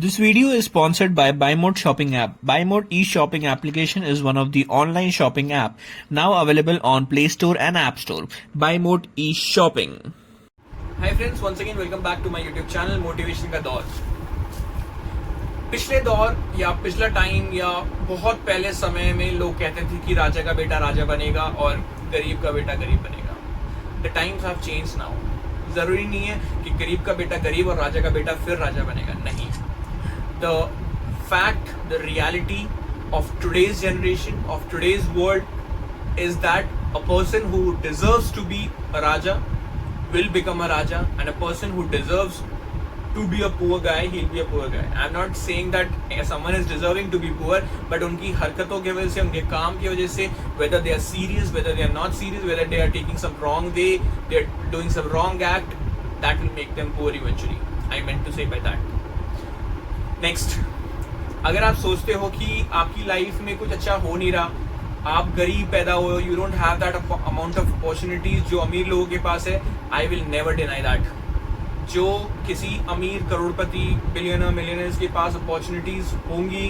This video is sponsored by BuyMode shopping app. BuyMode e-shopping application is one of the online shopping app now available on Play Store and App Store. BuyMode e-shopping. Hi friends, once again welcome back to my YouTube channel motivation का दौर। पिछले दौर या पिछला time या बहुत पहले समय में लोग कहते थे कि राजा का बेटा राजा बनेगा और गरीब का बेटा गरीब बनेगा। The times have changed now. जरूरी नहीं है कि गरीब का बेटा गरीब और राजा का बेटा फिर राजा बनेगा, नहीं। The fact, the reality of today's generation, of today's world is that a person who deserves to be a Raja will become a Raja, and a person who deserves to be a poor guy, he'll be a poor guy. I'm not saying that someone is deserving to be poor, but उनकी हरकतों की वजह से, उनके काम की वजह से, whether they are serious, whether they are not serious, whether they are taking some wrong way, they are doing some wrong act, that will make them poor eventually. I meant to say by that. Next, अगर आप सोचते हो कि आपकी life में कुछ अच्छा हो नहीं रहा, आप गरीब पैदा हो, you don't have that amount of opportunities जो अमीर लोगों के पास है, I will never deny that. जो किसी अमीर करोड़पति बिलियनर मिलियनर्स के पास अपॉर्चुनिटीज होंगी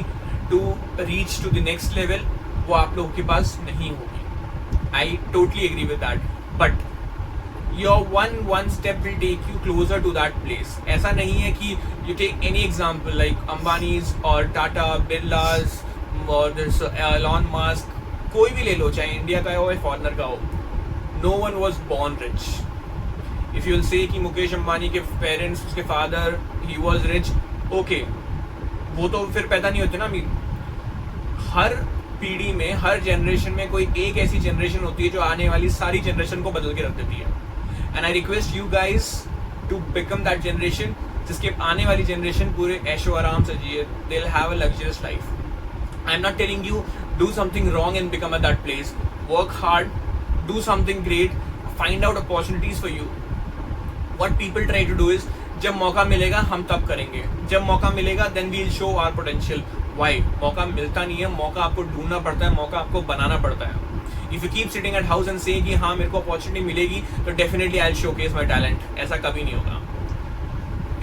to reach to the next level, वो आप लोगों के पास नहीं होगी। I totally agree with that, but your one step will take you closer to that place. ऐसा नहीं है कि you take any example like Ambani's or Tata, Birla's or this Elon Musk, कोई भी ले लो, चाहे इंडिया का हो या फॉरेनर का हो, no one was born rich. If you'll say कि मुकेश अंबानी के पेरेंट्स, उसके father, he was rich, okay, वो तो फिर पैदा नहीं होते ना अमीर। हर पीढ़ी में, हर जनरेशन में कोई एक ऐसी जनरेशन होती है जो आने वाली सारी जनरेशन को बदल के रख देती है। And I request you guys to become that generation जिसके आने वाली जनरेशन पूरे ऐशो आराम से जिए। They'll have a luxurious life. I'm not telling you do something wrong and become at that place. Work hard, do something great, find out opportunities for you. What people try to do is जब मौका मिलेगा हम तब करेंगे, जब मौका मिलेगा then we'll show our potential. Why? मौका मिलता नहीं है, मौका आपको ढूंढना पड़ता है, मौका आपको बनाना पड़ता है। If you keep sitting at house and saying कि हाँ मेरे को अपॉर्चुनिटी मिलेगी तो definitely I'll showcase my talent, ऐसा कभी नहीं होगा।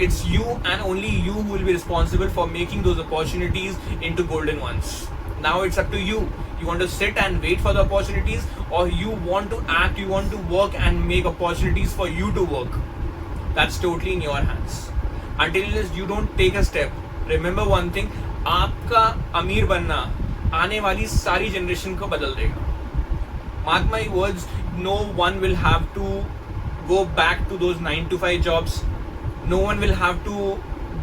It's you and only you who will be responsible for making those opportunities into golden ones. Now it's up to you. You want to sit and wait for the opportunities, or you want to act, you want to work and make opportunities for you to work. That's totally in your hands. Until you don't take a step, remember one thing, आपका अमीर बनना आने वाली सारी generation को बदल देगा। Mark my words, no one will have to go back to those 9 to 5 jobs. No one will have to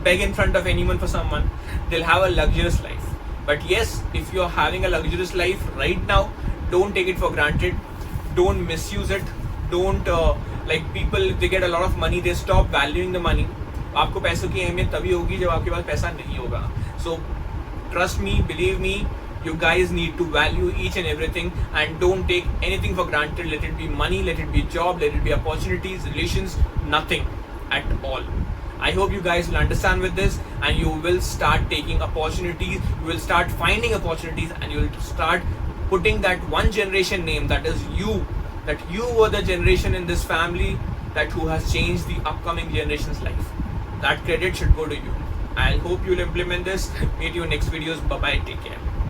beg in front of anyone for someone. They'll have a luxurious life. But yes, if you're having a luxurious life right now, don't take it for granted. Don't misuse it. Don't like people, they get a lot of money, they stop valuing the money. आपको पैसों की अहमियत तभी होगी जब आपके पास पैसा नहीं होगा. So trust me, believe me, you guys need to value each and everything and don't take anything for granted. Let it be money, let it be job, let it be opportunities, relations, nothing at all. I hope you guys will understand with this and you will start taking opportunities, you will start finding opportunities and you will start putting that one generation name, that is you, that you were the generation in this family that who has changed the upcoming generation's life. That credit should go to you. I hope you'll implement this. Meet you in next videos. Bye bye. Take care.